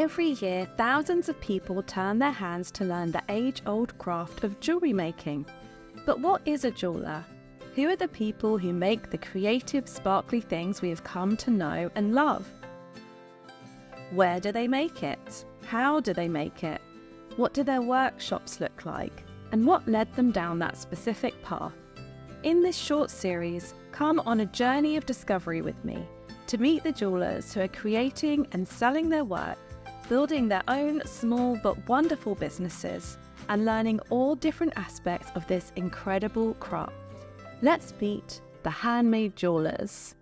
Every year, thousands of people turn their hands to learn the age-old craft of jewellery making. But what is a jeweller? Who are the people who make the creative, sparkly things we have come to know and love? Where do they make it? How do they make it? What do their workshops look like? And what led them down that specific path? In this short series, come on a journey of discovery with me to meet the jewellers who are creating and selling their work, building their own small but wonderful businesses, and learning all different aspects of this incredible craft. Let's meet the Handmade Jewellers.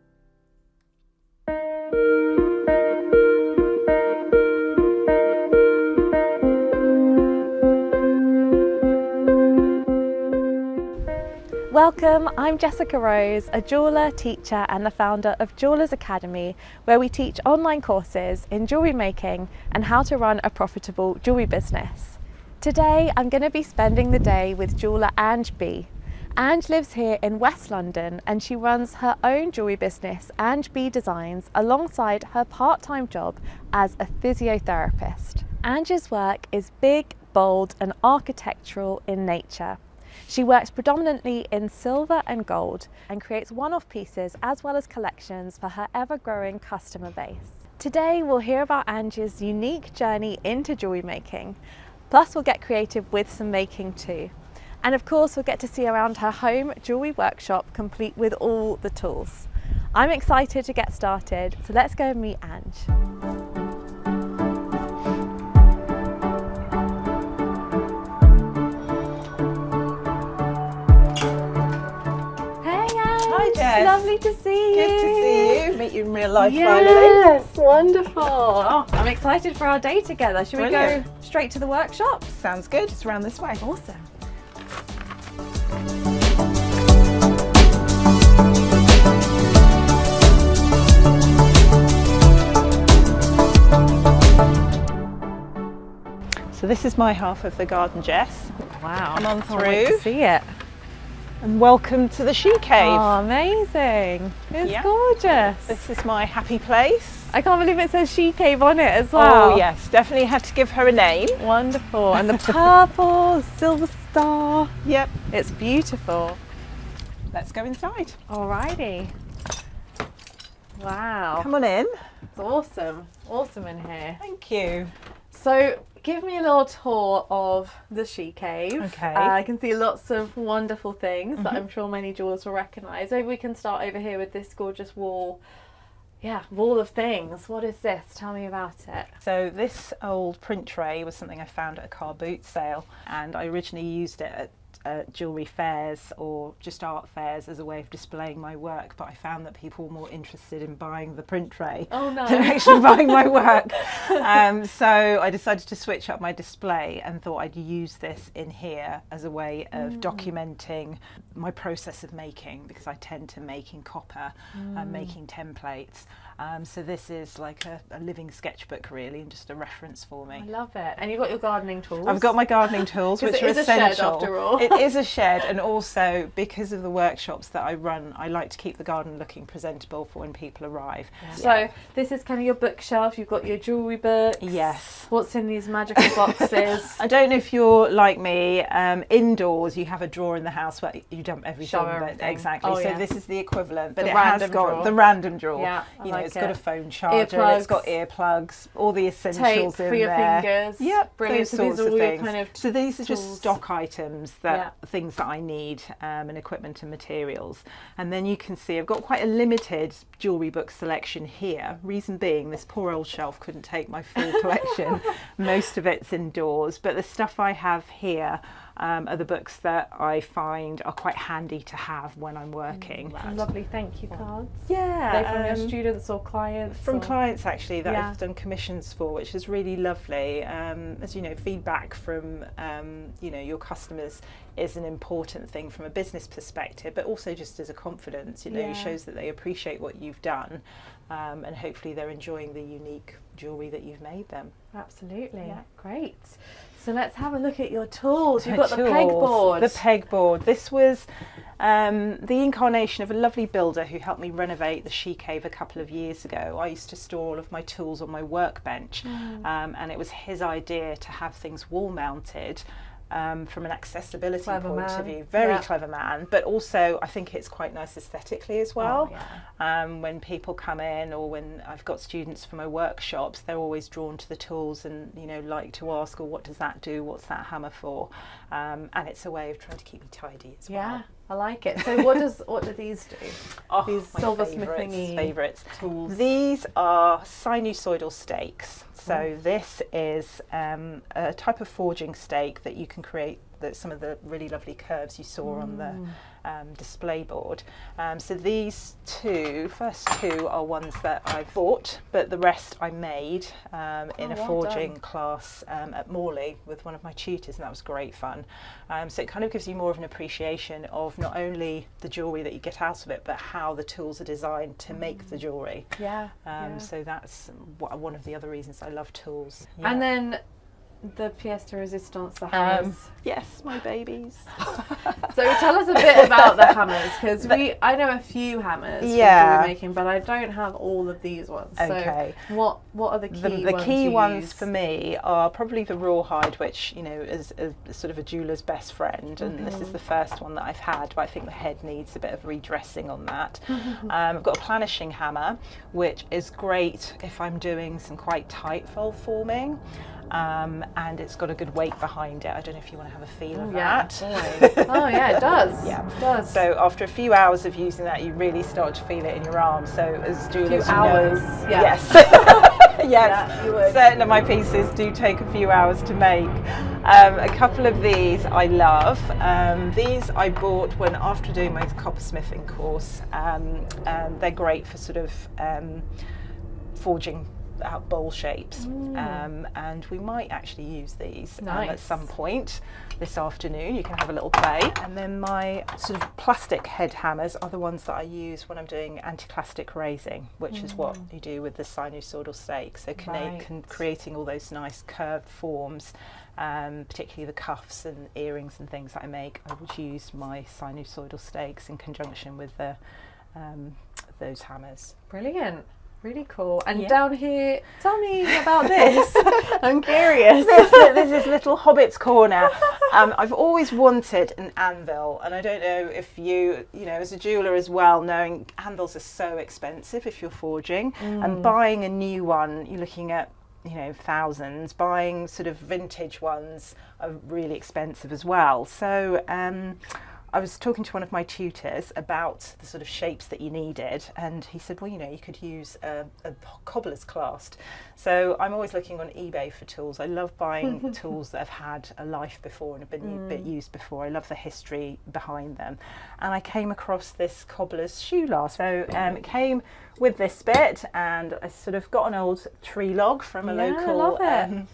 Welcome, I'm Jessica Rose, a jeweller, teacher and the founder of Jewellers Academy, where we teach online courses in jewellery making and how to run a profitable jewellery business. Today I'm going to be spending the day with jeweller Ange B. Ange lives here in West London and she runs her own jewellery business, Ange B Designs, alongside her part-time job as a physiotherapist. Ange's work is big, bold and architectural in nature. She works predominantly in silver and gold and creates one-off pieces as well as collections for her ever-growing customer base. Today we'll hear about Ange's unique journey into jewellery making, plus we'll get creative with some making too. And of course we'll get to see around her home jewellery workshop complete with all the tools. I'm excited to get started, so let's go and meet Ange. Jess. Lovely to see you. Good to see you. Meet you in real life finally. Yes, wonderful. Oh, I'm excited for our day together. Should Brilliant. we go straight to the workshop? Sounds good. It's around this way. Awesome. So this is my half of the garden, Jess. Wow. Come on Can't wait through. to see it. And welcome to the She Cave. Oh, amazing. It's Yeah. gorgeous. This is my happy place. I can't believe it says She Cave on it as well. Oh yes, definitely had to give her a name. Wonderful. And the purple, silver star. Yep. It's beautiful. Let's go inside. Alrighty. Wow. Come on in. It's awesome. Awesome in here. Thank you. So give me a little tour of the She Cave. Okay. I can see lots of wonderful things that I'm sure many jewellers will recognise. Maybe we can start over here with this gorgeous wall. Yeah, wall of things. What is this? Tell me about it. So this old print tray was something I found at a car boot sale, and I originally used it at jewellery fairs or just art fairs as a way of displaying my work, but I found that people were more interested in buying the print tray Oh no. than actually buying my work. So I decided to switch up my display and thought I'd use this in here as a way of documenting my process of making, because I tend to make in copper and making templates. So this is like a living sketchbook really, and just a reference for me. I love it. And you've got your gardening tools. I've got my gardening tools, which it are is essential. a shed after all. It is a shed, and also because of the workshops that I run, I like to keep the garden looking presentable for when people arrive. Yeah. So this is kind of your bookshelf. You've got your jewellery books. Yes. What's in these magical boxes? I don't know if you're like me. Indoors, you have a drawer in the house where you dump everything. Show everything. Exactly. Oh, so yeah. this is the equivalent, but The it has random got drawer. the random drawer. Yeah, I like it's got it. a phone charger. Earplugs. It's got earplugs. All the Tape essentials in for your there. fingers. Yep. Brilliant. Those So sorts these are of all your things. kind of So these are just tools. stock items that things that I need, and equipment and materials. And then you can see I've got quite a limited jewellery book selection here. Reason being, this poor old shelf couldn't take my full collection. Most of it's indoors, but the stuff I have here are the books that I find are quite handy to have when I'm working. Lovely thank you cards. Yeah. Are they from your students or clients? From or? clients actually that Yeah. I've done commissions for, which is really lovely. As you know, feedback from your customers is an important thing from a business perspective, but also just as a confidence. It shows that they appreciate what you've done, and hopefully they're enjoying the unique jewellery that you've made them. Absolutely. Yeah. Great. So let's have a look at your tools. You've My got the pegboard. The pegboard. This was the incarnation of a lovely builder who helped me renovate the She Cave a couple of years ago. I used to store all of my tools on my workbench, and it was his idea to have things wall mounted. From an accessibility point of view, very clever man, but also I think it's quite nice aesthetically as well. When people come in, or when I've got students for my workshops, they're always drawn to the tools and like to ask, well, what does that do? What's that hammer for? And it's a way of trying to keep me tidy as well. Yeah, I like it. So what do these do? These silversmithing favourites tools. These are sinusoidal stakes. So this is a type of forging stake that you can create some of the really lovely curves you saw on the display board. So these first two are ones that I bought, but the rest I made in a forging class at Morley with one of my tutors, and that was great fun. So it kind of gives you more of an appreciation of not only the jewellery that you get out of it, but how the tools are designed to make the jewellery. So that's one of the other reasons I love tools. And then the pièce de résistance, the hammers. Yes, my babies. So tell us a bit about the hammers, because I know a few hammers for jewellery making, but I don't have all of these ones. Okay. So what are the key ones? The key ones for me are probably the rawhide, which is a sort of a jeweller's best friend, and this is the first one that I've had, but I think the head needs a bit of redressing on that. I've got a planishing hammer, which is great if I'm doing some quite tight fold forming. And it's got a good weight behind it. I don't know if you want to have a feel of that. Oh yeah, it does. Yeah, it does. So after a few hours of using that, you really start to feel it in your arm. So as jewellers, yes, yes, you would. Certain of my pieces do take a few hours to make. A couple of these I love. These I bought after doing my coppersmithing course. They're great for sort of forging out bowl shapes, and we might actually use these at some point this afternoon. You can have a little play. And then my sort of plastic head hammers are the ones that I use when I'm doing anti-clastic raising, which is what you do with the sinusoidal stake. So creating all those nice curved forms, particularly the cuffs and earrings and things that I make, I would use my sinusoidal stakes in conjunction with those hammers. Brilliant. Really cool. And down here, tell me about this. I'm curious. This is little Hobbit's Corner. I've always wanted an anvil, and I don't know if you as a jeweller as well, knowing anvils are so expensive if you're forging, and buying a new one, you're looking at thousands. Buying sort of vintage ones are really expensive as well. So I was talking to one of my tutors about the sort of shapes that you needed, and he said, well, you could use a cobbler's clasp. So I'm always looking on eBay for tools. I love buying tools that have had a life before and have been used before. I love the history behind them. And I came across this cobbler's shoe last. So it came with this bit, and I sort of got an old tree log from a local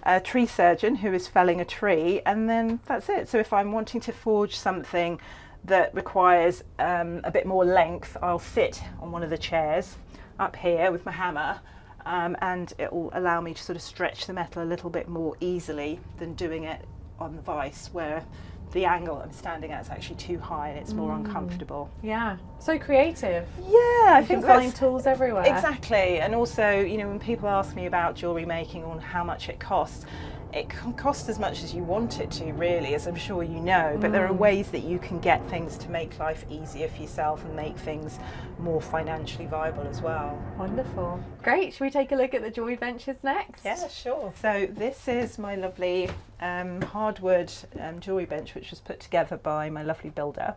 a tree surgeon who is felling a tree, and then that's it. So if I'm wanting to forge something that requires a bit more length, I'll sit on one of the chairs up here with my hammer, and it will allow me to sort of stretch the metal a little bit more easily than doing it on the vise, where the angle I'm standing at is actually too high and it's more uncomfortable. Yeah, so creative. Yeah, I think you can find tools everywhere. Exactly, and also, when people ask me about jewellery making or how much it costs, it can cost as much as you want it to, really, as I'm sure you know, but there are ways that you can get things to make life easier for yourself and make things more financially viable as well. Wonderful. Great, should we take a look at the jewellery benches next? Yeah, sure. So this is my lovely hardwood jewellery bench, which was put together by my lovely builder,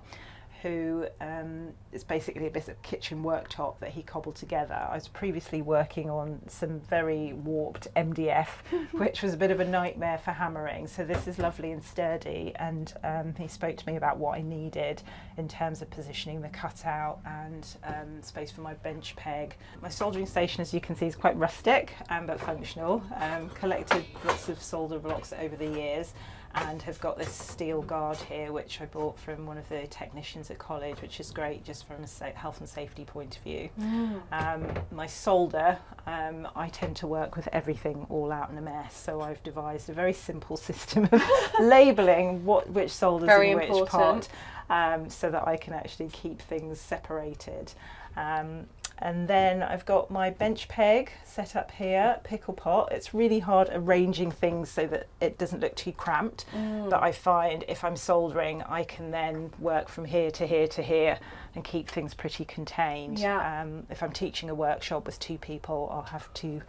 who is basically a bit of kitchen worktop that he cobbled together. I was previously working on some very warped MDF, which was a bit of a nightmare for hammering. So this is lovely and sturdy, and he spoke to me about what I needed in terms of positioning the cutout and space for my bench peg. My soldering station, as you can see, is quite rustic but functional. Collected lots of solder blocks over the years. and have got this steel guard here which I bought from one of the technicians at college, which is great just from a health and safety point of view. My solder, I tend to work with everything all out in a mess, so I've devised a very simple system of labelling which solder's in which part, so that I can actually keep things separated. And then I've got my bench peg set up here, pickle pot. It's really hard arranging things so that it doesn't look too cramped, but I find if I'm soldering, I can then work from here to here to here and keep things pretty contained. If I'm teaching a workshop with 2 people, I'll have 2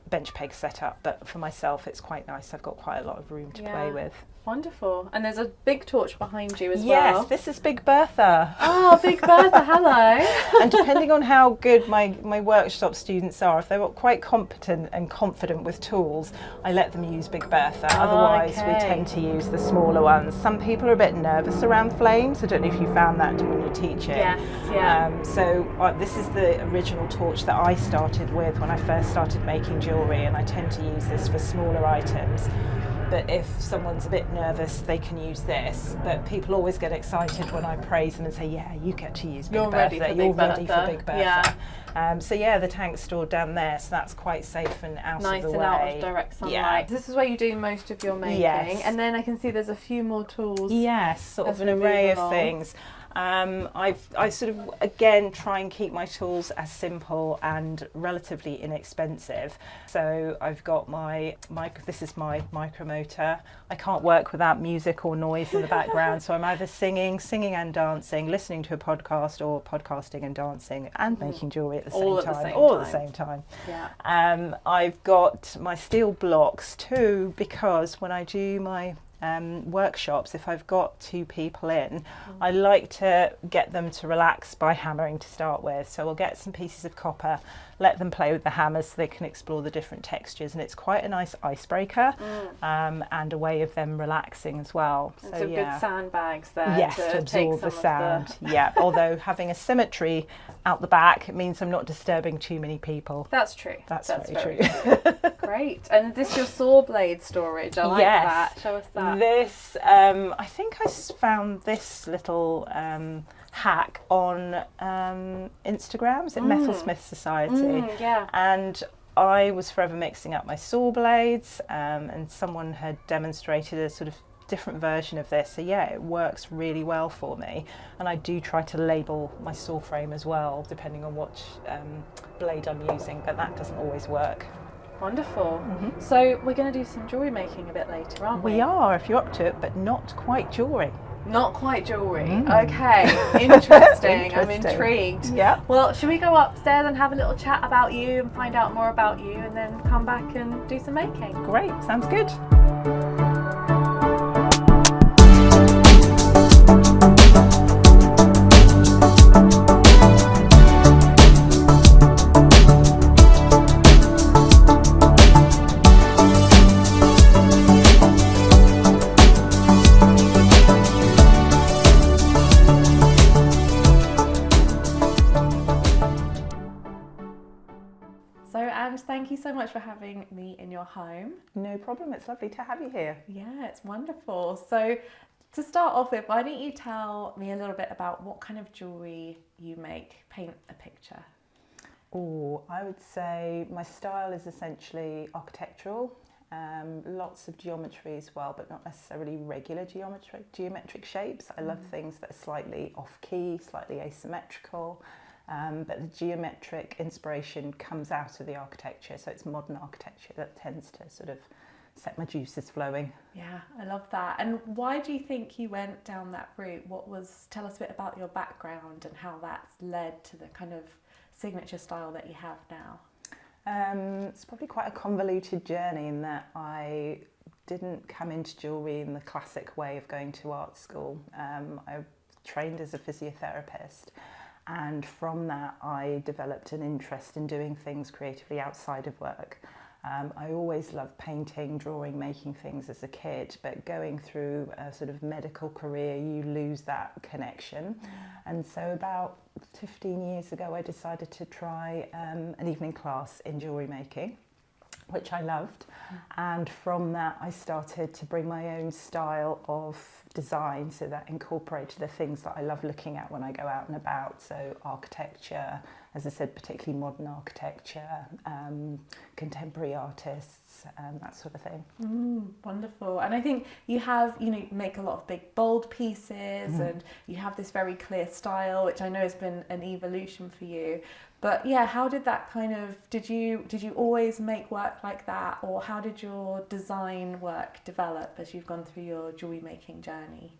bench pegs set up, but for myself it's quite nice. I've got quite a lot of room to play with. Wonderful. And there's a big torch behind you as well. Yes, this is Big Bertha. Oh, Big Bertha, hello. And depending on how good my workshop students are, if they're quite competent and confident with tools, I let them use Big Bertha. Otherwise, we tend to use the smaller ones. Some people are a bit nervous around flames. I don't know if you found that when you're teaching. Yes, yeah. This is the original torch that I started with when I first started making jewellery, and I tend to use this for smaller items. But if someone's a bit nervous, they can use this. But people always get excited when I praise them and say, yeah, you get to use Big Bertha. You're ready for Big Bertha. The tank's stored down there, so that's quite safe and out of the way. Nice and out of direct sunlight. Yeah. This is where you do most of your making. Yes. And then I can see there's a few more tools. Yes, sort of an array of things. I sort of, again, try and keep my tools as simple and relatively inexpensive. So I've got this is my micromotor. I can't work without music or noise in the background, so I'm either singing and dancing, listening to a podcast, or podcasting and dancing and making jewellery at the same time. All at the same time. Yeah. I've got my steel blocks too, because when I do my workshops, if I've got 2 people in, I like to get them to relax by hammering to start with. So we'll get some pieces of copper, let them play with the hammers so they can explore the different textures, and it's quite a nice icebreaker and a way of them relaxing as well. And so good sandbags there. Yes, to absorb the sound. Yeah, although having a symmetry out the back, it means I'm not disturbing too many people. That's true. That's very true. Great. And this is your saw blade storage. I like that. Show us that. This, I think I found this little hack on Instagram. Is it Metalsmith Society? Yeah. And I was forever mixing up my saw blades, and someone had demonstrated a sort of different version of this. So yeah, it works really well for me. And I do try to label my saw frame as well, depending on what blade I'm using, but that doesn't always work. Wonderful. So we're going to do some jewellery making a bit later, aren't we? We are, if you're up to it, but not quite jewellery. Not quite jewellery. Okay, interesting. I'm intrigued. Yeah. Well, should we go upstairs and have a little chat about you and find out more about you, and then come back and do some making? Great, sounds good. Thank you so much for having me in your home. No problem, it's lovely to have you here. Yeah, it's wonderful. So to start off with, why don't you tell me a little bit about what kind of jewellery you make? Paint a picture. Oh, I would say my style is essentially architectural. Lots of geometry as well, but not necessarily regular geometric shapes. I love things that are slightly off-key, slightly asymmetrical. But the geometric inspiration comes out of the architecture, so it's modern architecture that tends to sort of set my juices flowing. Yeah, I love that. And why do you think you went down that route? Tell us a bit about your background and how that's led to the kind of signature style that you have now. It's probably quite a convoluted journey in that I didn't come into jewellery in the classic way of going to art school. I trained as a physiotherapist. And from that, I developed an interest in doing things creatively outside of work. I always loved painting, drawing, making things as a kid, but going through a sort of medical career, you lose that connection. And so about 15 years ago, I decided to try an evening class in jewellery making. which I loved. And from that, I started to bring my own style of design, so that incorporated the things that I love looking at when I go out and about. So architecture, as I said, particularly modern architecture, contemporary artists, that sort of thing. Wonderful. And I think you have, you make a lot of big bold pieces, and you have this very clear style, which I know has been an evolution for you. But yeah, how did that kind of, did you always make work like that, or how did your design work develop as you've gone through your jewellery making journey?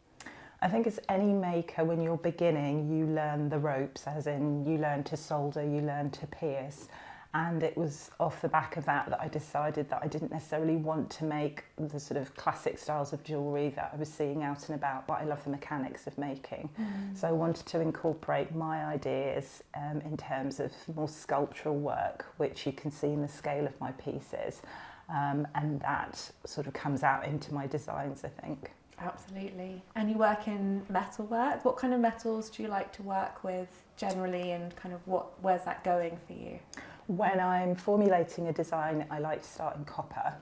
I think as any maker, when you're beginning, you learn the ropes, as in you learn to solder, you learn to pierce. And it was off the back of that I decided that I didn't necessarily want to make the sort of classic styles of jewellery that I was seeing out and about, but I love the mechanics of making. So I wanted to incorporate my ideas in terms of more sculptural work, which you can see in the scale of my pieces. And that sort of comes out into my designs, I think. Absolutely. And you work in metalwork. What kind of metals do you like to work with generally, and kind of where's that going for you? When I'm formulating a design, I like to start in copper.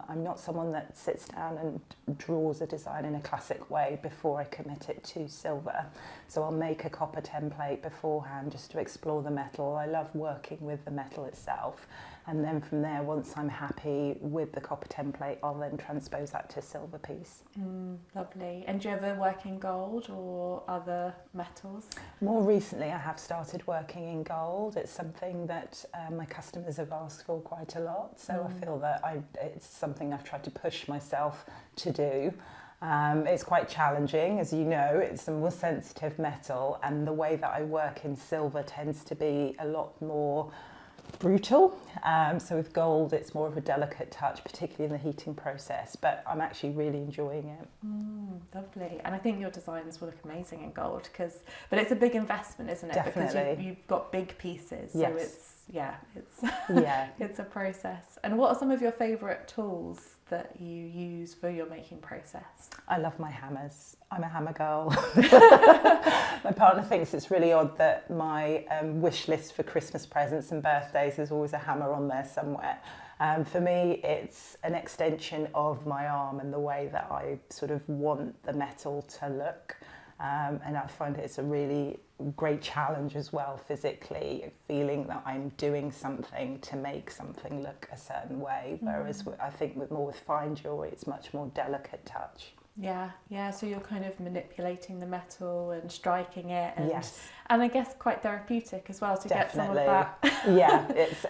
I'm not someone that sits down and draws a design in a classic way before I commit it to silver. So I'll make a copper template beforehand just to explore the metal. I love working with the metal itself. And then from there, once I'm happy with the copper template, I'll then transpose that to a silver piece. Lovely. And do you ever work in gold or other metals? More recently, I have started working in gold. It's something that my customers have asked for quite a lot. So I feel that it's something I've tried to push myself to do. It's quite challenging, as you know. It's a more sensitive metal, and the way that I work in silver tends to be a lot more brutal. So with gold, it's more of a delicate touch, particularly in the heating process, but I'm actually really enjoying it. Lovely. And I think your designs will look amazing in gold, but it's a big investment, isn't it? Definitely. Because you've got big pieces, so Yes. it's a process. And what are some of your favourite tools that you use for your making process? I love my hammers. I'm a hammer girl. My partner thinks it's really odd that my wish list for Christmas presents and birthdays, there's always a hammer on there somewhere. For me, it's an extension of my arm and the way that I sort of want the metal to look. And I find it's a really great challenge as well, physically, feeling that I'm doing something to make something look a certain way. Whereas I think with fine jewellery, it's much more delicate touch. Yeah, so you're kind of manipulating the metal and striking it, and Yes. and I guess quite therapeutic as well to get some of that. Yeah, it's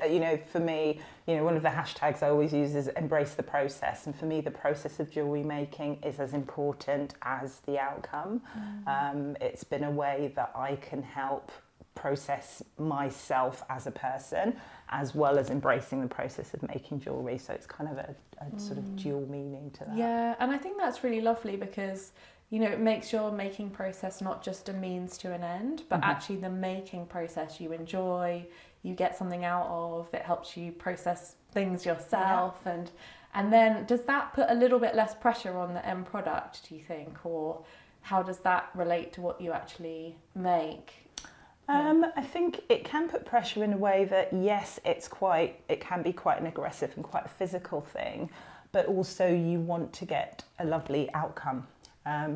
for me, one of the hashtags I always use is embrace the process, and for me the process of jewellery making is as important as the outcome. It's been a way that I can help process myself as a person, as well as embracing the process of making jewellery. So it's kind of a sort of dual meaning to that. Yeah, and I think that's really lovely because, it makes your making process not just a means to an end, but actually the making process you enjoy, you get something out of, it helps you process things yourself. Yeah. And then does that put a little bit less pressure on the end product, do you think? Or how does that relate to what you actually make? I think it can put pressure in a way that, yes, it can be quite an aggressive and quite a physical thing, but also you want to get a lovely outcome.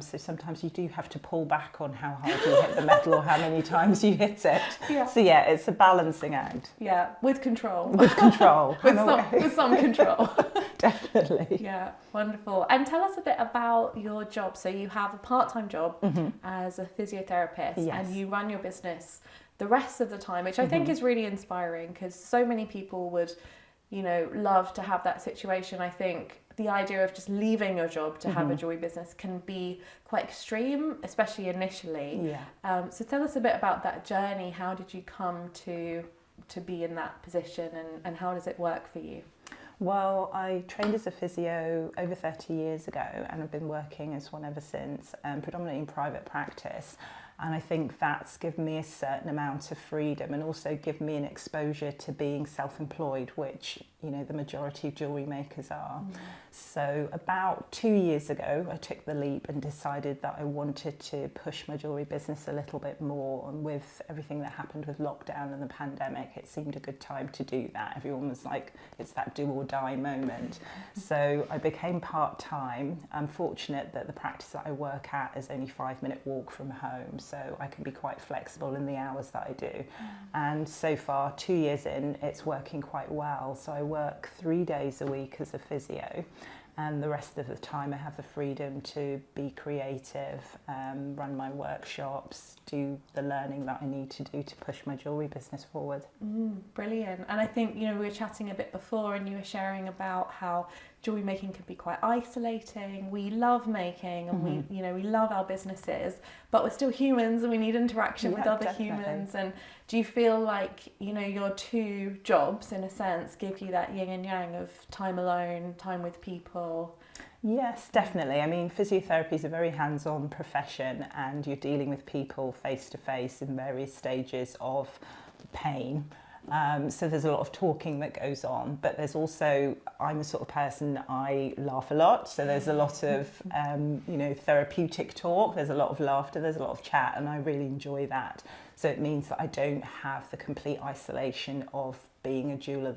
So sometimes you do have to pull back on how hard you hit the metal or how many times you hit it. Yeah. So yeah, it's a balancing act. Yeah, with control. With control. with some control. Definitely. Yeah, wonderful. And tell us a bit about your job. So you have a part-time job as a physiotherapist, Yes. and you run your business the rest of the time, which I think is really inspiring because so many people would, love to have that situation. I think the idea of just leaving your job to have a jewellery business can be quite extreme, especially initially. Yeah. So tell us a bit about that journey. How did you come to be in that position, and how does it work for you? Well, I trained as a physio over 30 years ago, and I've been working as one ever since, predominantly in private practice. And I think that's given me a certain amount of freedom and also given me an exposure to being self-employed, which, you know, the majority of jewellery makers are. So about 2 years ago, I took the leap and decided that I wanted to push my jewellery business a little bit more. And with everything that happened with lockdown and the pandemic, it seemed a good time to do that. Everyone was like, it's that do or die moment. So I became part-time. I'm fortunate that the practice that I work at is only 5-minute walk from home, so I can be quite flexible in the hours that I do. And so far, 2 years in, it's working quite well. So I work 3 days a week as a physio, and the rest of the time I have the freedom to be creative, run my workshops, do the learning that I need to do to push my jewellery business forward. Brilliant. And I think, you know, we were chatting a bit before and you were sharing about how jewellery making can be quite isolating. We love making and we, you know, we love our businesses, but we're still humans and we need interaction with other humans. And do you feel like, you know, your two jobs in a sense give you that yin and yang of time alone, time with people? Yes, definitely. I mean, physiotherapy is a very hands-on profession and you're dealing with people face to face in various stages of pain. So there's a lot of talking that goes on, but there's also, I'm a sort of person, I laugh a lot. So there's a lot of, you know, therapeutic talk, there's a lot of laughter, there's a lot of chat, and I really enjoy that. So it means that I don't have the complete isolation of being a jeweller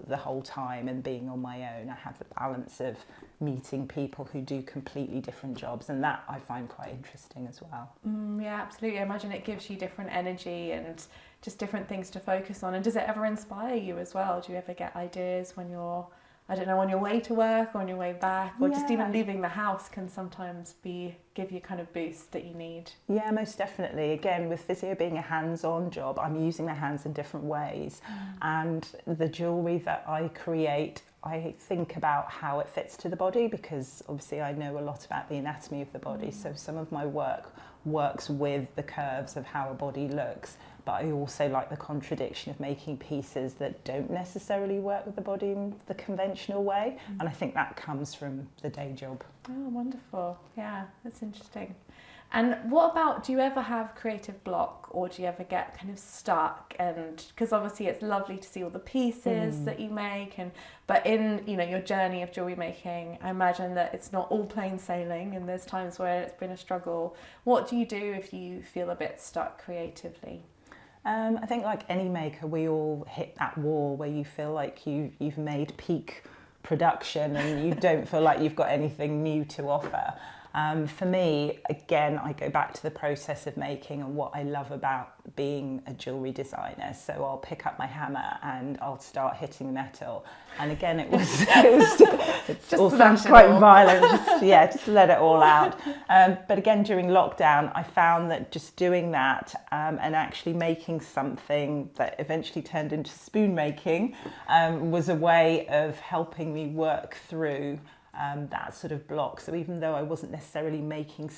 the whole time and being on my own. I have the balance of meeting people who do completely different jobs, and that I find quite interesting as well. Yeah, absolutely. I imagine it gives you different energy and just different things to focus on. And does it ever inspire you as well? Do you ever get ideas when you're, I don't know, on your way to work or on your way back, or just even leaving the house can sometimes give you kind of boost that you need? Yeah, most definitely. Again, with physio being a hands-on job, I'm using the hands in different ways. And the jewellery that I create, I think about how it fits to the body, because obviously I know a lot about the anatomy of the body. So some of my work works with the curves of how a body looks, but I also like the contradiction of making pieces that don't necessarily work with the body in the conventional way. And I think that comes from the day job. Oh, wonderful. Yeah, that's interesting. And what about, do you ever have creative block, or do you ever get kind of stuck? And because obviously it's lovely to see all the pieces that you make, but in, you know, your journey of jewellery making, I imagine that it's not all plain sailing and there's times where it's been a struggle. What do you do if you feel a bit stuck creatively? I think like any maker, we all hit that wall where you feel like you've made peak production and you don't feel like you've got anything new to offer. For me, again, I go back to the process of making and what I love about being a jewellery designer. So I'll pick up my hammer and I'll start hitting metal. And again, it all sounds quite violent. Just let it all out. But again, during lockdown, I found that just doing that and actually making something that eventually turned into spoon making was a way of helping me work through that sort of block. So even though I wasn't necessarily making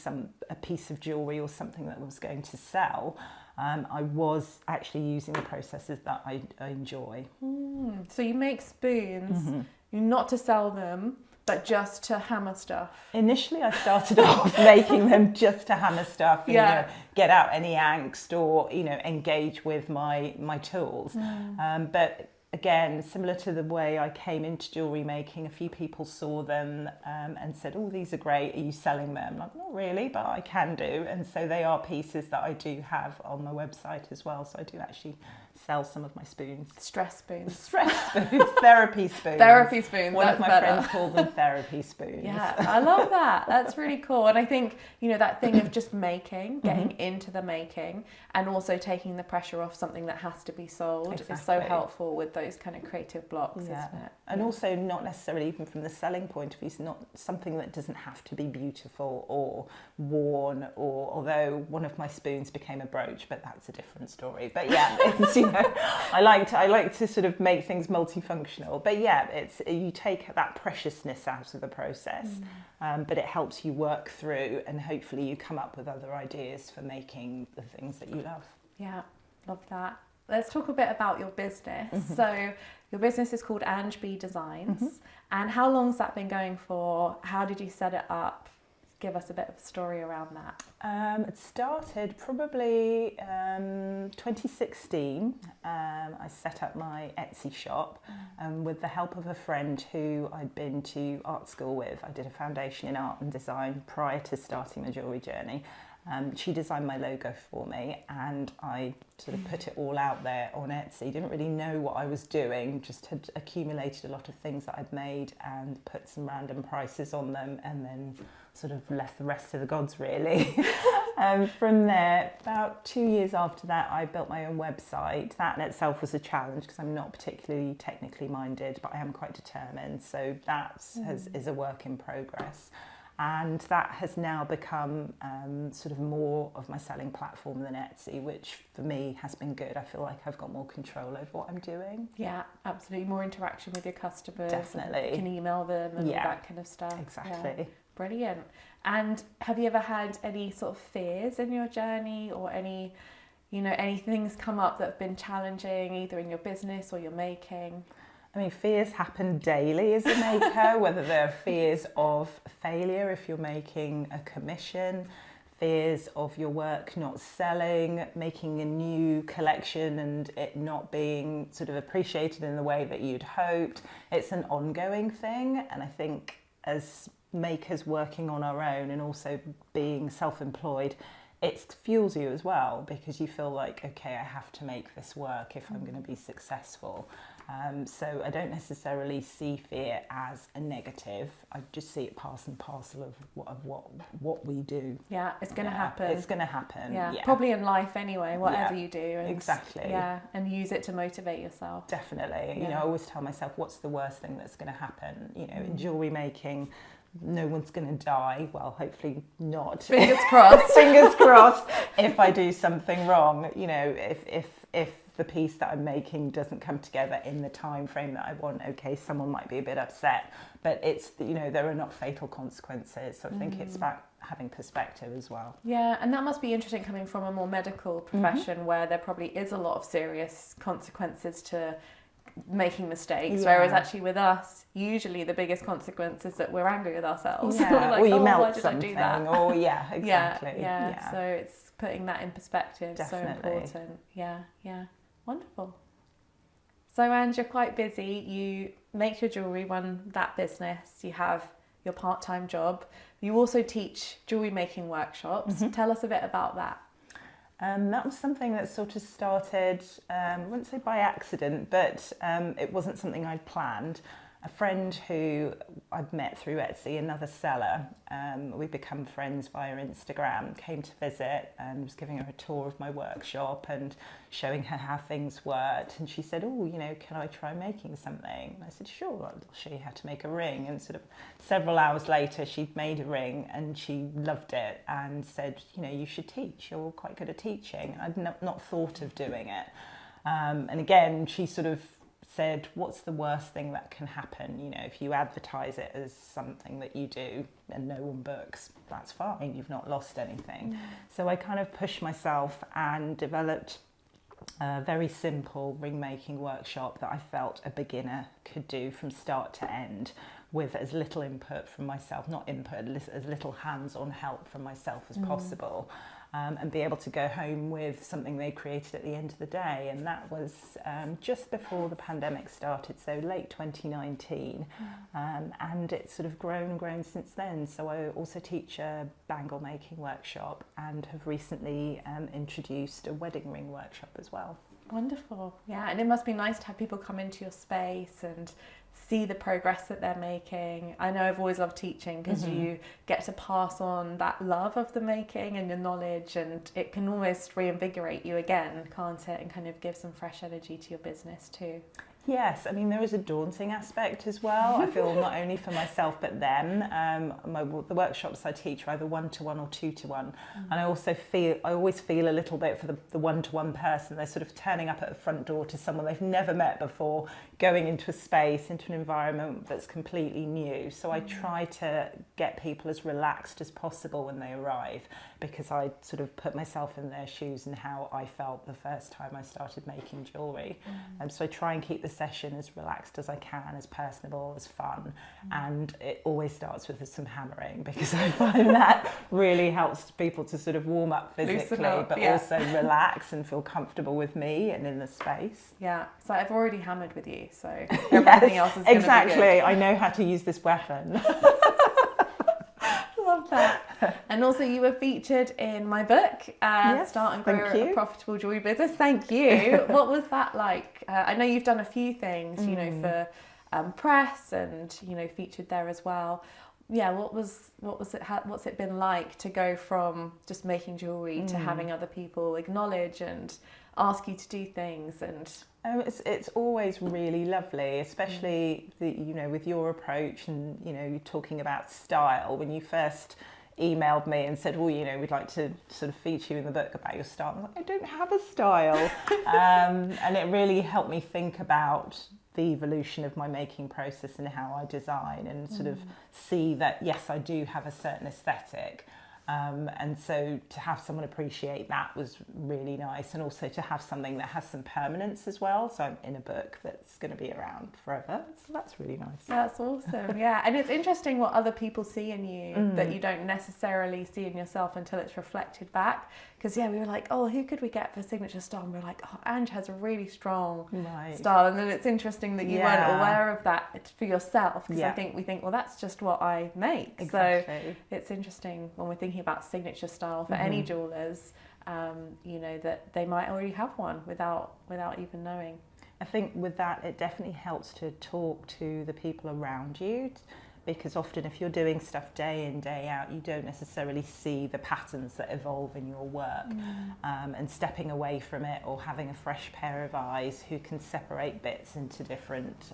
a piece of jewellery or something that I was going to sell, I was actually using the processes that I enjoy. So you make spoons, not to sell them, but just to hammer stuff? Initially I started off making them just to hammer stuff, and, you know, get out any angst or, you know, engage with my tools. But again, similar to the way I came into jewellery making, a few people saw them and said, oh, these are great, are you selling them? I'm like, not really, but I can do. And so they are pieces that I do have on my website as well. So I do actually sell some of my spoons. Stress spoons. Stress spoons, therapy spoons. Therapy spoons. One of my friends called them therapy spoons. Yeah, I love that. That's really cool. And I think, you know, that thing of just making, getting into the making, and also taking the pressure off something that has to be sold is so helpful with those kind of creative blocks, isn't it? And also not necessarily even from the selling point of view, it's not something that doesn't have to be beautiful or worn, or although one of my spoons became a brooch, but that's a different story. But yeah, it's, you know, I like to sort of make things multifunctional. But yeah, it's, you take that preciousness out of the process, but it helps you work through, and hopefully you come up with other ideas for making the things that you love. Yeah, love that. Let's talk a bit about your business. So your business is called Ange B Designs. And how long's that been going for? How did you set it up? give us a bit of a story around that. It started probably 2016. I set up my Etsy shop with the help of a friend who I'd been to art school with. I did a foundation in art and design prior to starting my jewellery journey. She designed my logo for me, and I sort of put it all out there on Etsy. Didn't really know what I was doing, just had accumulated a lot of things that I'd made and put some random prices on them, and then sort of left the rest to the gods, really. From there, about 2 years after that, I built my own website. That in itself was a challenge because I'm not particularly technically minded, but I am quite determined. So that is a work in progress. And that has now become sort of more of my selling platform than Etsy, which for me has been good. I feel like I've got more control over what I'm doing. Yeah, absolutely. More interaction with your customers. Definitely. You can email them and all that kind of stuff. Exactly. Yeah. Brilliant. And have you ever had any sort of fears in your journey, or any things come up that have been challenging either in your business or your making? I mean, fears happen daily as a maker, whether they're fears of failure if you're making a commission, fears of your work not selling, making a new collection and it not being sort of appreciated in the way that you'd hoped. It's an ongoing thing, and I think as makers working on our own and also being self-employed, it fuels you as well, because you feel like, okay, I have to make this work if I'm going to be successful. So I don't necessarily see fear as a negative. I just see it part and parcel of what we do. Yeah, it's going to happen. It's going to happen. Yeah, probably in life anyway, whatever you do. And, exactly. Yeah, and use it to motivate yourself. Definitely. You know, I always tell myself, what's the worst thing that's going to happen? You know, in jewellery making, no one's going to die. Well, hopefully not. Fingers crossed. Fingers crossed. If I do something wrong, you know, if the piece that I'm making doesn't come together in the time frame that I want, okay, someone might be a bit upset, but it's, you know, there are not fatal consequences. So I think it's about having perspective as well. Yeah, and that must be interesting coming from a more medical profession where there probably is a lot of serious consequences to making mistakes, whereas actually with us, usually the biggest consequence is that we're angry with ourselves. Yeah, like, or you melt why did something, I do that? or exactly. Yeah. So it's putting that in perspective. Definitely. So important. Yeah. Wonderful. So Ange, you're quite busy. You make your jewellery, run that business. You have your part-time job. You also teach jewellery making workshops. Tell us a bit about that. That was something that sort of started, I wouldn't say by accident, but it wasn't something I'd planned. A friend who I'd met through Etsy, another seller, we become friends via Instagram, came to visit and was giving her a tour of my workshop and showing her how things worked. And she said, oh, you know, can I try making something? And I said, sure, I'll show you how to make a ring. And sort of several hours later, she'd made a ring and she loved it and said, you know, you should teach. You're quite good at teaching. I'd not thought of doing it. And again, she sort of said, what's the worst thing that can happen? You know, if you advertise it as something that you do and no one books, that's fine, you've not lost anything. So I kind of pushed myself and developed a very simple ring making workshop that I felt a beginner could do from start to end with as little input from myself, not input, as little hands-on help from myself as possible. And be able to go home with something they created at the end of the day. And that was just before the pandemic started, so late 2019. And it's sort of grown and grown since then. So I also teach a bangle making workshop and have recently introduced a wedding ring workshop as well. Wonderful. Yeah, and it must be nice to have people come into your space and see the progress that they're making. I know I've always loved teaching because you get to pass on that love of the making and your knowledge, and it can almost reinvigorate you again, can't it? And kind of give some fresh energy to your business too. Yes, I mean, there is a daunting aspect as well. I feel not only for myself but them. The workshops I teach are either 1-to-1 or 2-to-1, and I always feel a little bit for the 1-to-1 person. They're sort of turning up at the front door to someone they've never met before, going into a space, into an environment that's completely new. So I try to get people as relaxed as possible when they arrive, because I sort of put myself in their shoes and how I felt the first time I started making jewellery. So I try and keep the session as relaxed as I can, as personable, as fun. And it always starts with some hammering, because I find that really helps people to sort of warm up physically, but also relax and feel comfortable with me and in the space. Yeah, so I've already hammered with you, so everything else is going to be exactly. I know how to use this weapon. Love that. And also, you were featured in my book, Start and Grow a Profitable Jewelry Business. Thank you. What was that like? I know you've done a few things, you know, for press, and you know, featured there as well. Yeah, what's it been like to go from just making jewelry to having other people acknowledge and ask you to do things? And it's always really lovely, especially with your approach, and you know, you're talking about style. When you first emailed me and said, well, you know, we'd like to sort of feature you in the book about your style, I'm like, I don't have a style. And it really helped me think about the evolution of my making process and how I design, and sort of see that, yes, I do have a certain aesthetic. And so to have someone appreciate that was really nice, and also to have something that has some permanence as well. So I'm in a book that's going to be around forever. So that's really nice. That's awesome. Yeah, and it's interesting what other people see in you that you don't necessarily see in yourself until it's reflected back. Because we were like, oh, who could we get for signature style? And we were like, oh, Ange has a really strong style. And then it's interesting that you weren't aware of that for yourself, because I think we think, well, that's just what I make. Exactly. So it's interesting when we're thinking about signature style for any jewellers, you know, that they might already have one without even knowing. I think with that, it definitely helps to talk to the people around you, because often if you're doing stuff day in, day out, you don't necessarily see the patterns that evolve in your work. And stepping away from it, or having a fresh pair of eyes who can separate bits into different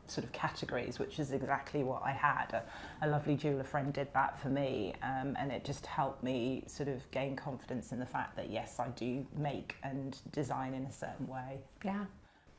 sort of categories, which is exactly what I had. A lovely jeweller friend did that for me, and it just helped me sort of gain confidence in the fact that, yes, I do make and design in a certain way. Yeah.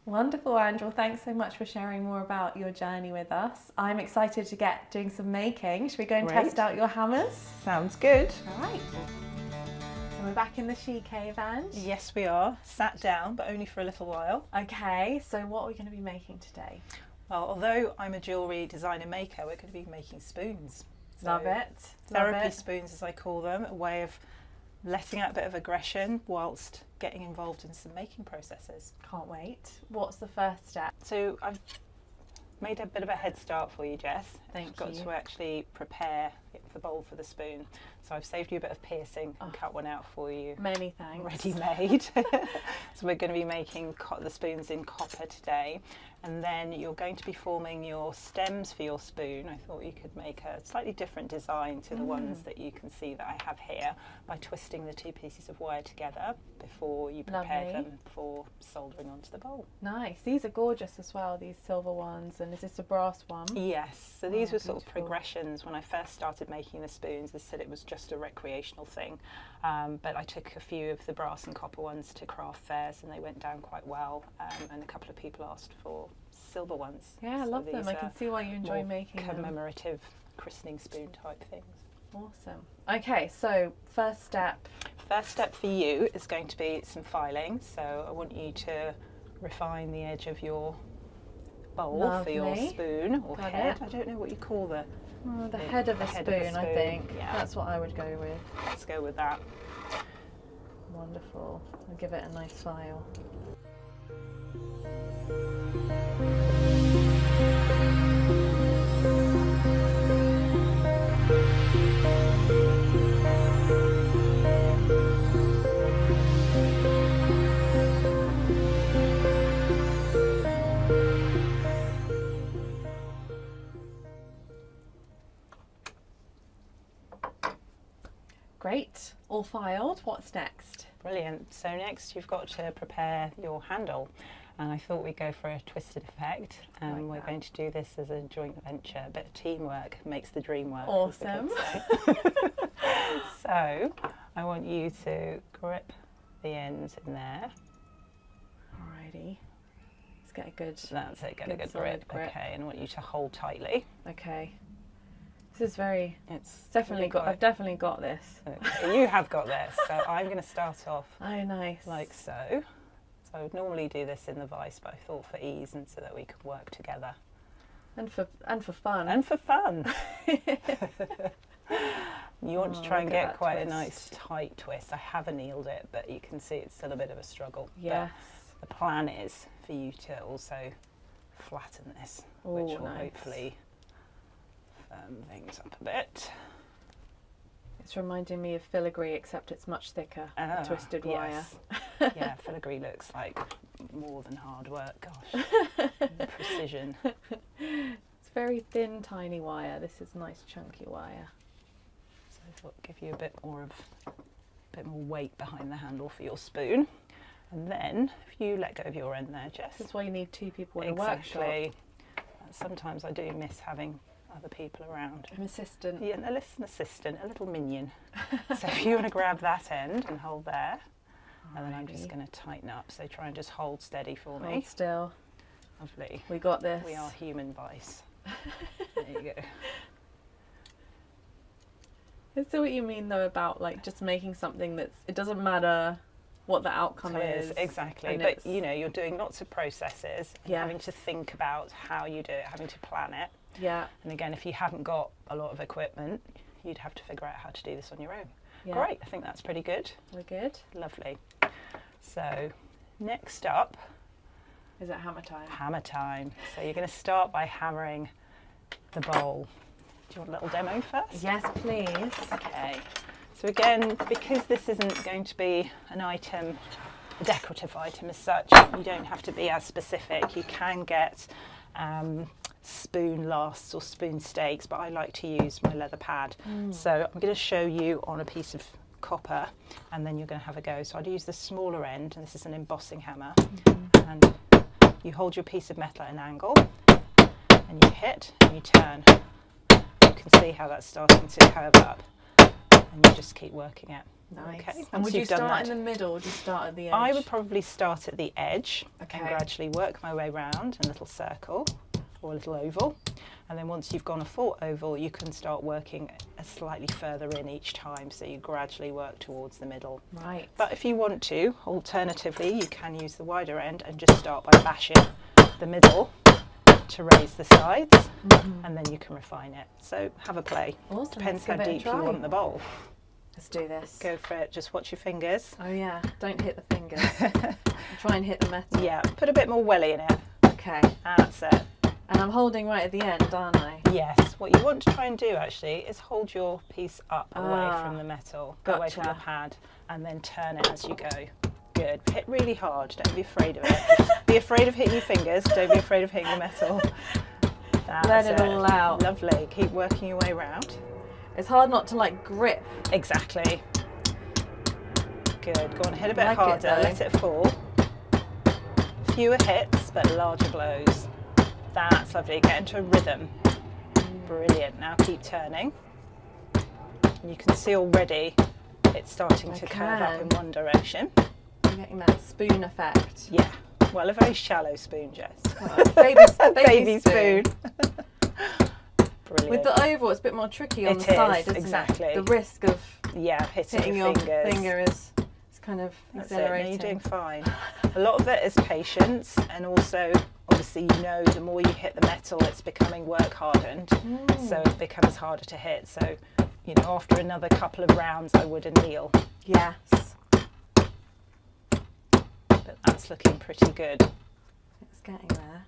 Wonderful, Ange. Well, thanks so much for sharing more about your journey with us. I'm excited to get doing some making. Should we go and test out your hammers? Sounds good. All right. So we're back in the she cave, Ange. Yes, we are. Sat down, but only for a little while. Okay, so what are we going to be making today? Well, although I'm a jewellery designer maker, we're going to be making spoons. So Love it. Therapy spoons, as I call them, a way of letting out a bit of aggression whilst getting involved in some making processes. Can't wait. What's the first step? So I've made a bit of a head start for you, Jess. Thank you. I've got to actually prepare the bowl for the spoon. So I've saved you a bit of piercing and cut one out for you. Many thanks. Ready made. So we're going to be making the spoons in copper today. And then you're going to be forming your stems for your spoon. I thought you could make a slightly different design to the ones that you can see that I have here, by twisting the two pieces of wire together before you prepare them for soldering onto the bowl. Nice. These are gorgeous as well, these silver ones. And is this a brass one? Yes. So these were sort of progressions. When I first started making the spoons, I said it was just a recreational thing. But I took a few of the brass and copper ones to craft fairs, and they went down quite well. And a couple of people asked for silver ones. Yeah, I love them. I can see why you enjoy making them. Commemorative christening spoon type things. Awesome. Okay, so first step. First step for you is going to be some filing. So I want you to refine the edge of your bowl for your spoon or head. I don't know what you call the head of a spoon, I think. Yeah. That's what I would go with. Let's go with that. Wonderful. I'll give it a nice file. Great, all filed. What's next? Brilliant. So next you've got to prepare your handle. And I thought we'd go for a twisted effect, and we're going to do this as a joint venture. A bit of teamwork makes the dream work. Awesome. So I want you to grip the ends in there. Alrighty. Let's get a good. That's it. Get a good grip. Okay, and I want you to hold tightly. Okay. This is very. It's definitely got. I've definitely got this. Okay, you have got this. So I'm going to start off. Oh, nice. Like so. So I would normally do this in the vise, but I thought for ease and so that we could work together. And for fun. And for fun. You want to try and get quite a nice tight twist. I have annealed it, but you can see it's still a bit of a struggle. Yes. But the plan is for you to also flatten this, which will hopefully firm things up a bit. It's reminding me of filigree, except it's much thicker, twisted wire. Yeah, filigree looks like more than hard work, gosh. Precision. It's very thin, tiny wire. This is nice, chunky wire. So I thought give you a bit more weight behind the handle for your spoon. And then if you let go of your end there, Jess. This is why you need two people in a workshop. Exactly. Sometimes I do miss having other people around. An assistant. Yeah, an assistant, a little minion. So if you want to grab that end and hold there, and then I'm just going to tighten up. So try and just hold steady for me. Hold still. Lovely. We got this. We are human vice. There you go. I see what you mean though about like just making something that's, it doesn't matter what the outcome is. Exactly. But you know, you're doing lots of processes, and Yeah. having to think about how you do it, having to plan it. Yeah. And again, if you haven't got a lot of equipment, you'd have to figure out how to do this on your own. Yeah. Great, I think that's pretty good. We're good. Lovely. So next up, Is it hammer time? hammer time. So you're going to start by hammering the bowl. Do you want a little demo first? Yes, please. Okay. So again, because this isn't going to be an item, a decorative item as such, you don't have to be as specific. You can get spoon lasts or spoon stakes, but I like to use my leather pad. So I'm going to show you on a piece of copper, and then you're going to have a go. So I'd use the smaller end, and this is an embossing hammer, and you hold your piece of metal at an angle, and you hit, and you turn. You can see how that's starting to curve up, and you just keep working it. Nice. Okay. And would you you've done start that, in the middle or would you start at the edge? I would probably start at the edge and Okay. gradually work my way round in a little circle or a little oval. And then once you've gone a full oval, you can start working slightly further in each time. So you gradually work towards the middle. Right. But if you want to, alternatively, you can use the wider end and just start by bashing the middle to raise the sides, and then you can refine it. So have a play. Awesome. Depends Let's how give it a deep you try. want the bowl. Let's do this. Go for it. Just watch your fingers. Oh yeah, don't hit the fingers. Try and hit the metal. Yeah, put a bit more welly in it. Okay. That's it. And I'm holding right at the end, aren't I? Yes. What you want to try and do actually is hold your piece up away from the metal, away from the Gotcha. pad, and then turn it as you go. Good. Hit really hard. Don't be afraid of it. Just be afraid of hitting your fingers. Don't be afraid of hitting the metal. That's Let it all out. Lovely. Keep working your way around. It's hard not to like grip. Exactly. Good. Go on, hit a bit Like it, harder. though. Let it fall. Fewer hits, but larger blows. That's lovely. Get into a rhythm. Brilliant. Now keep turning. And you can see already it's starting to curve up in one direction. I'm getting that spoon effect. Yeah. Well, a very shallow spoon, Jess. Baby spoon. Brilliant. With the oval, it's a bit more tricky on It the is, side, isn't exactly. it? The risk of yeah, hitting hitting your your fingers. finger is kind of That's it. No, exhilarating. you're doing fine. A lot of it is patience, and also, obviously, you know, the more you hit the metal, it's becoming work hardened, so it becomes harder to hit. So, you know, after another couple of rounds, I would anneal. Yes. But that's looking pretty good. It's getting there.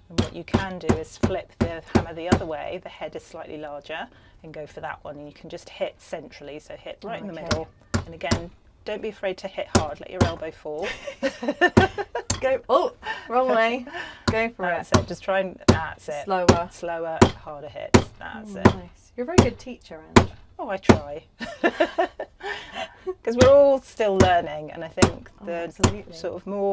And what you can do is flip the hammer the other way. The head is slightly larger, and go for that one. And you can just hit centrally, so hit right in the middle. And again, don't be afraid to hit hard. Let your elbow fall. Go. Oh, wrong way. Go for That's it. it. Just try and that's it. Slower. Slower, harder hits. That's it. Nice. You're a very good teacher, Ange. Oh, I try. Because we're all still learning, and I think the absolutely. sort of more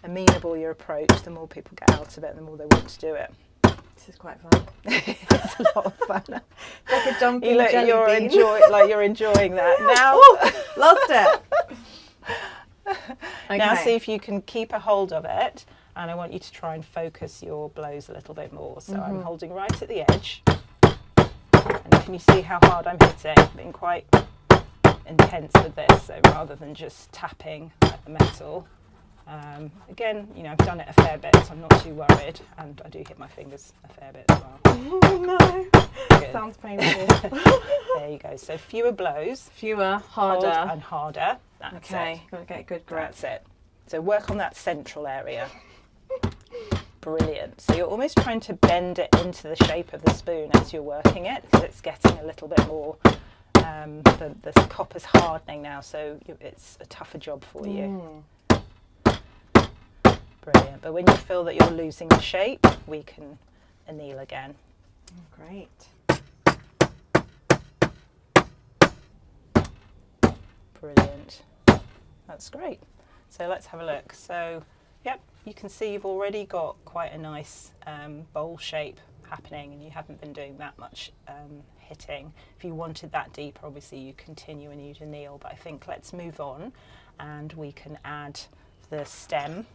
amenable your approach, the more people get out of it, the more they want to do it. This is quite fun. It's a lot of fun. Like a jumping You look, jelly you're bean. you're enjoying that now. Lost it. Now Okay. see if you can keep a hold of it, and I want you to try and focus your blows a little bit more. So I'm holding right at the edge, and can you see how hard I'm hitting? Being quite intense with this, so rather than just tapping at the metal. Again, you know, I've done it a fair bit, so I'm not too worried, and I do hit my fingers a fair bit as well. Oh no, Good. sounds painful. There you go. So fewer blows. Fewer, harder. Hold and harder. That's Okay, it. got to get good grip. That's it. So work on that central area. Brilliant. So you're almost trying to bend it into the shape of the spoon as you're working it, because it's getting a little bit more, the copper's hardening now, so it's a tougher job for you. Brilliant. But when you feel that you're losing the shape, we can anneal again. Oh, great. Brilliant. That's great. So let's have a look. So, yep, you can see you've already got quite a nice bowl shape happening, and you haven't been doing that much hitting. If you wanted that deeper, obviously you continue and you'd anneal, but I think let's move on and we can add the stem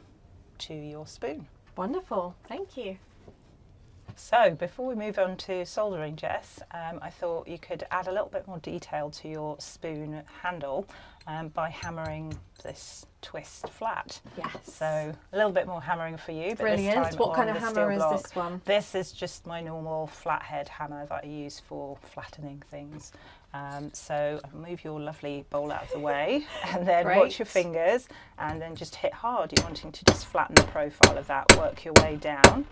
to your spoon. Wonderful, thank you. So before we move on to soldering, Jess, I thought you could add a little bit more detail to your spoon handle by hammering this twist flat. Yes. So a little bit more hammering for you. Brilliant. But this time what kind of on the hammer steel is block. this one? This is just my normal flathead hammer that I use for flattening things. So I'll move your lovely bowl out of the way, and then watch your fingers, and then just hit hard. You're wanting to just flatten the profile of that, work your way down.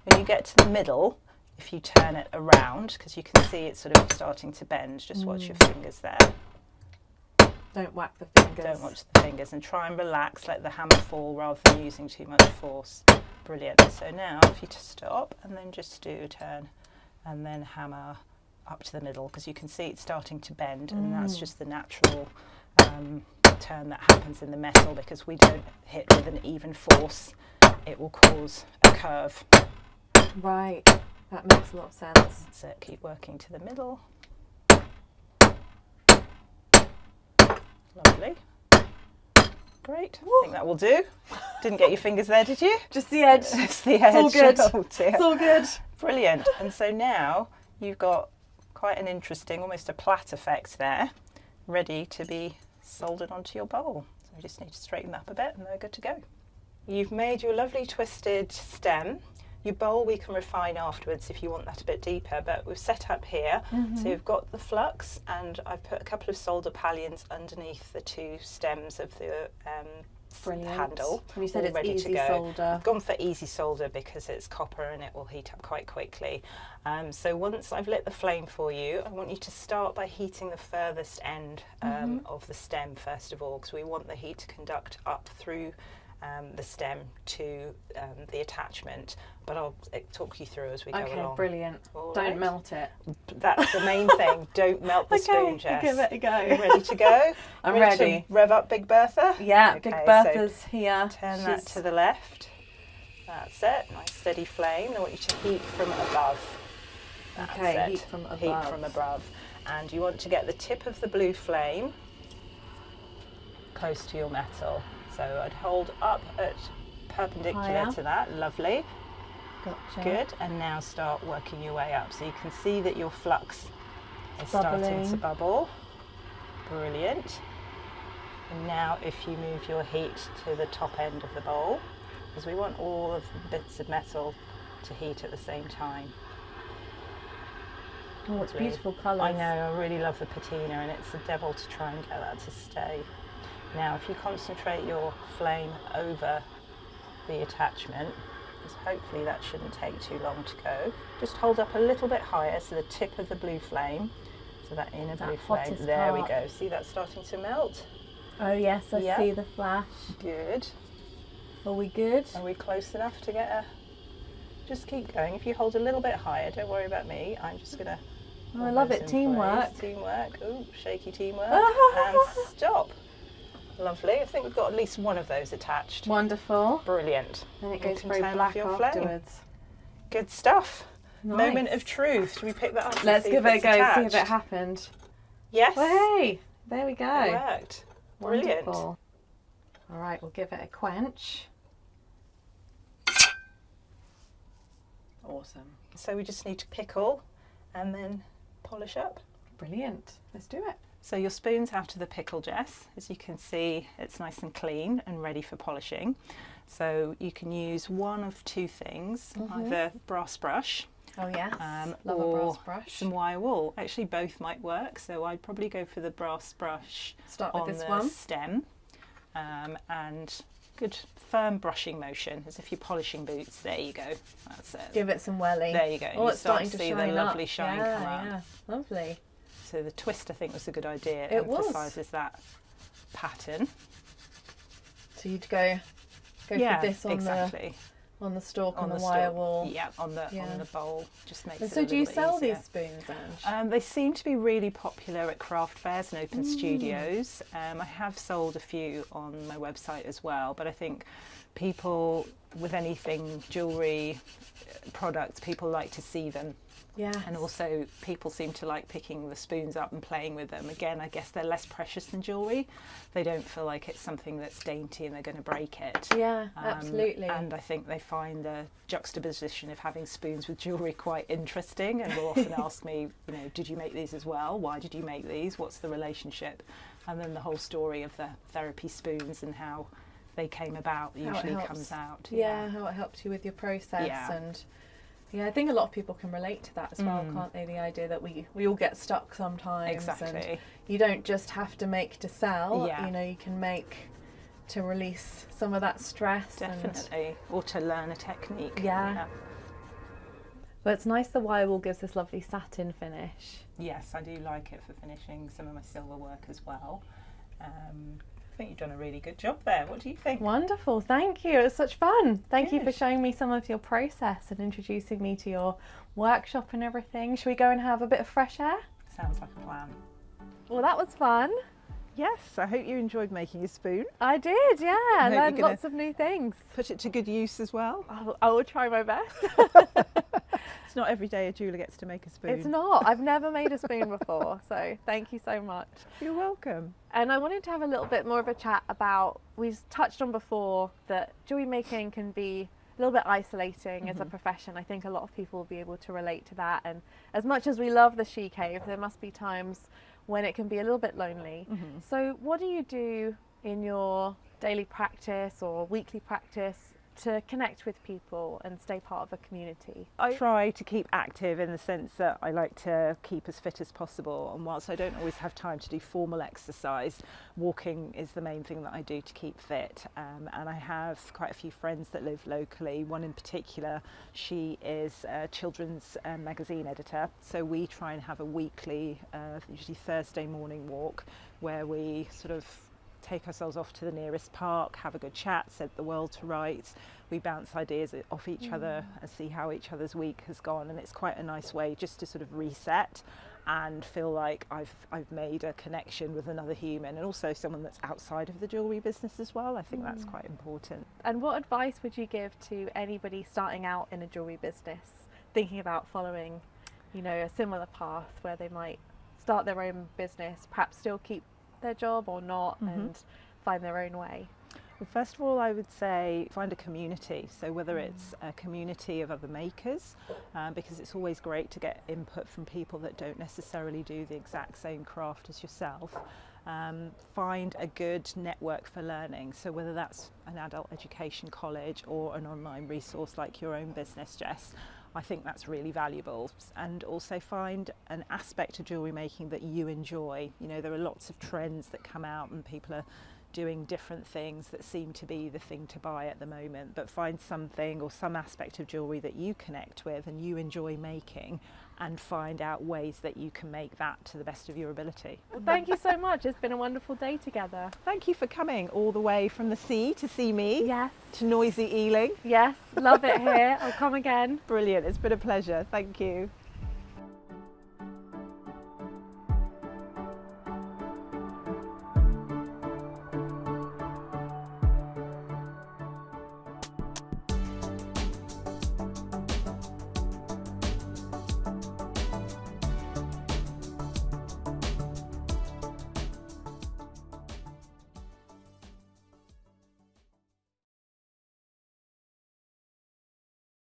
When you get to the middle, if you turn it around, because you can see it's sort of starting to bend, just watch your fingers there. Don't whack the fingers. Don't watch the fingers, and try and relax, let the hammer fall rather than using too much force. Brilliant. So now if you stop and then just do a turn and then hammer up to the middle, because you can see it's starting to bend, and that's just the natural turn that happens in the metal, because we don't hit with an even force, it will cause a curve. Right, that makes a lot of sense. That's it, keep working to the middle. Lovely. Great, I think that will do. Didn't get your fingers there, did you? Just the edge. Just the edge. It's all good. Oh dear. It's all good. Brilliant. And so now you've got quite an interesting, almost a plait effect there, ready to be soldered onto your bowl. So we just need to straighten up a bit and they're good to go. You've made your lovely twisted stem. Your bowl we can refine afterwards if you want that a bit deeper, but we've set up here. So you've got the flux, and I've put a couple of solder pallions underneath the two stems of the handle. And you said it's ready easy to go. solder. I've gone for easy solder because it's copper and it will heat up quite quickly. So once I've lit the flame for you, I want you to start by heating the furthest end of the stem first of all, because we want the heat to conduct up through the stem to the attachment, but I'll talk you through as we go along. Okay, brilliant. Don't melt it. That's the main thing. Don't melt the spoon, Jess. Give it a go. Are you ready to go? I'm ready. To rev up Big Bertha? Yeah, Okay, Big Bertha's so here. Turn that to the left. That's it. Nice steady flame. I want you to heat from above. That's Okay, it. heat from above. Heat from above. And you want to get the tip of the blue flame close to your metal. So I'd hold up at perpendicular to that. Lovely. Gotcha. Good. And now start working your way up. So you can see that your flux is starting to bubble. Brilliant. And now if you move your heat to the top end of the bowl, because we want all of the bits of metal to heat at the same time. Oh, it's beautiful colours. I know, I really love the patina, and it's a devil to try and get that to stay. Now if you concentrate your flame over the attachment, because hopefully that shouldn't take too long to go, just hold up a little bit higher, so the tip of the blue flame, so that inner blue flame, there we go. See that starting to melt? Oh yes, I see the flash. Good. Are we good? Are we close enough to get a... Just keep going. If you hold a little bit higher, don't worry about me. I'm just going to... Oh, I love it. Teamwork. Teamwork. Ooh, shaky teamwork. And stop. Lovely. I think we've got at least one of those attached. Wonderful. Brilliant. And it goes very black afterwards. Good stuff. Nice. Moment of truth. Should we pick that up? Let's give it a go, see if it happened. Yes. Well, hey, there we go. It worked. Brilliant. Wonderful. All right, we'll give it a quench. Awesome. So we just need to pickle and then polish up. Brilliant. Let's do it. So your spoon's out of the pickle, Jess. As you can see, it's nice and clean and ready for polishing. So you can use one of two things, either brass brush, oh yes, love or a brass brush, some wire wool. Actually, both might work. So I'd probably go for the brass brush on the stem, and good firm brushing motion, as if you're polishing boots. There you go. That's it. Give it some welly. There you go. Oh, you it's starting to see shine the lovely up. shine come out. Yeah, lovely. So the twist, I think, was a good idea. It emphasises that pattern. So you'd go for this on the stalk on the wire wool. Yeah, on the bowl. Just makes it. So do you sell easier. these spoons, Ange? They seem to be really popular at craft fairs and open studios. I have sold a few on my website as well, but I think people with anything jewellery products, people like to see them. Yeah. And also people seem to like picking the spoons up and playing with them. Again, I guess they're less precious than jewellery. They don't feel like it's something that's dainty and they're going to break it. Yeah, absolutely. And I think they find the juxtaposition of having spoons with jewellery quite interesting, and will often ask me, did you make these as well? Why did you make these? What's the relationship? And then the whole story of the therapy spoons and how they came about usually comes out. Yeah, how it helps you with your process. Yeah. And yeah, I think a lot of people can relate to that as well, can't they? The idea that we all get stuck sometimes. Exactly. And you don't just have to make to sell. Yeah. You can make to release some of that stress. Definitely. Or to learn a technique. Yeah. Well, it's nice the wire wool gives this lovely satin finish. Yes, I do like it for finishing some of my silver work as well. I think you've done a really good job there. What do you think? Wonderful, thank you. It was such fun. Thank you for showing me some of your process and introducing me to your workshop and everything. Should we go and have a bit of fresh air? Sounds like a plan. Well, that was fun. Yes, I hope you enjoyed making a spoon. I did, yeah. I learned lots of new things. Put it to good use as well. I will try my best. It's not every day a jeweller gets to make a spoon. It's not. I've never made a spoon before, so thank you so much. You're welcome. And I wanted to have a little bit more of a chat about, we've touched on before that jewellery making can be a little bit isolating as a profession. I think a lot of people will be able to relate to that, and as much as we love the She Cave, there must be times when it can be a little bit lonely. So what do you do in your daily practice or weekly practice to connect with people and stay part of a community? I try to keep active in the sense that I like to keep as fit as possible, and whilst I don't always have time to do formal exercise, walking is the main thing that I do to keep fit. And I have quite a few friends that live locally. One in particular, she is a children's magazine editor, so we try and have a weekly, usually Thursday morning walk, where we sort of take ourselves off to the nearest park, have a good chat, set the world to rights. We bounce ideas off each other and see how each other's week has gone, and it's quite a nice way just to sort of reset and feel like I've made a connection with another human, and also someone that's outside of the jewellery business as well. I think that's quite important. And what advice would you give to anybody starting out in a jewellery business, thinking about following, a similar path where they might start their own business, perhaps still keep their job or not, and find their own way? Well, first of all, I would say find a community. So whether it's a community of other makers, because it's always great to get input from people that don't necessarily do the exact same craft as yourself. Find a good network for learning. So whether that's an adult education college or an online resource like your own business, Jess, I think that's really valuable. And also find an aspect of jewellery making that you enjoy. There are lots of trends that come out and people are doing different things that seem to be the thing to buy at the moment, but find something or some aspect of jewellery that you connect with and you enjoy making, and find out ways that you can make that to the best of your ability. Well, thank you so much. It's been a wonderful day together. Thank you for coming all the way from the sea to see me. Yes. To noisy Ealing. Yes, love it here. I'll come again. Brilliant. It's been a pleasure. Thank you.